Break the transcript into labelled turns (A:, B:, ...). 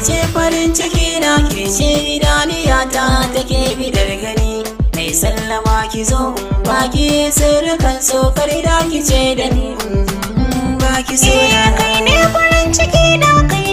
A: ce farin ciki na, ke ce idaniyata take bidar gani. Mai sallama ki zo baki sirrukan so kar da ki ce da ni baki so
B: kai ne farin ciki na, kai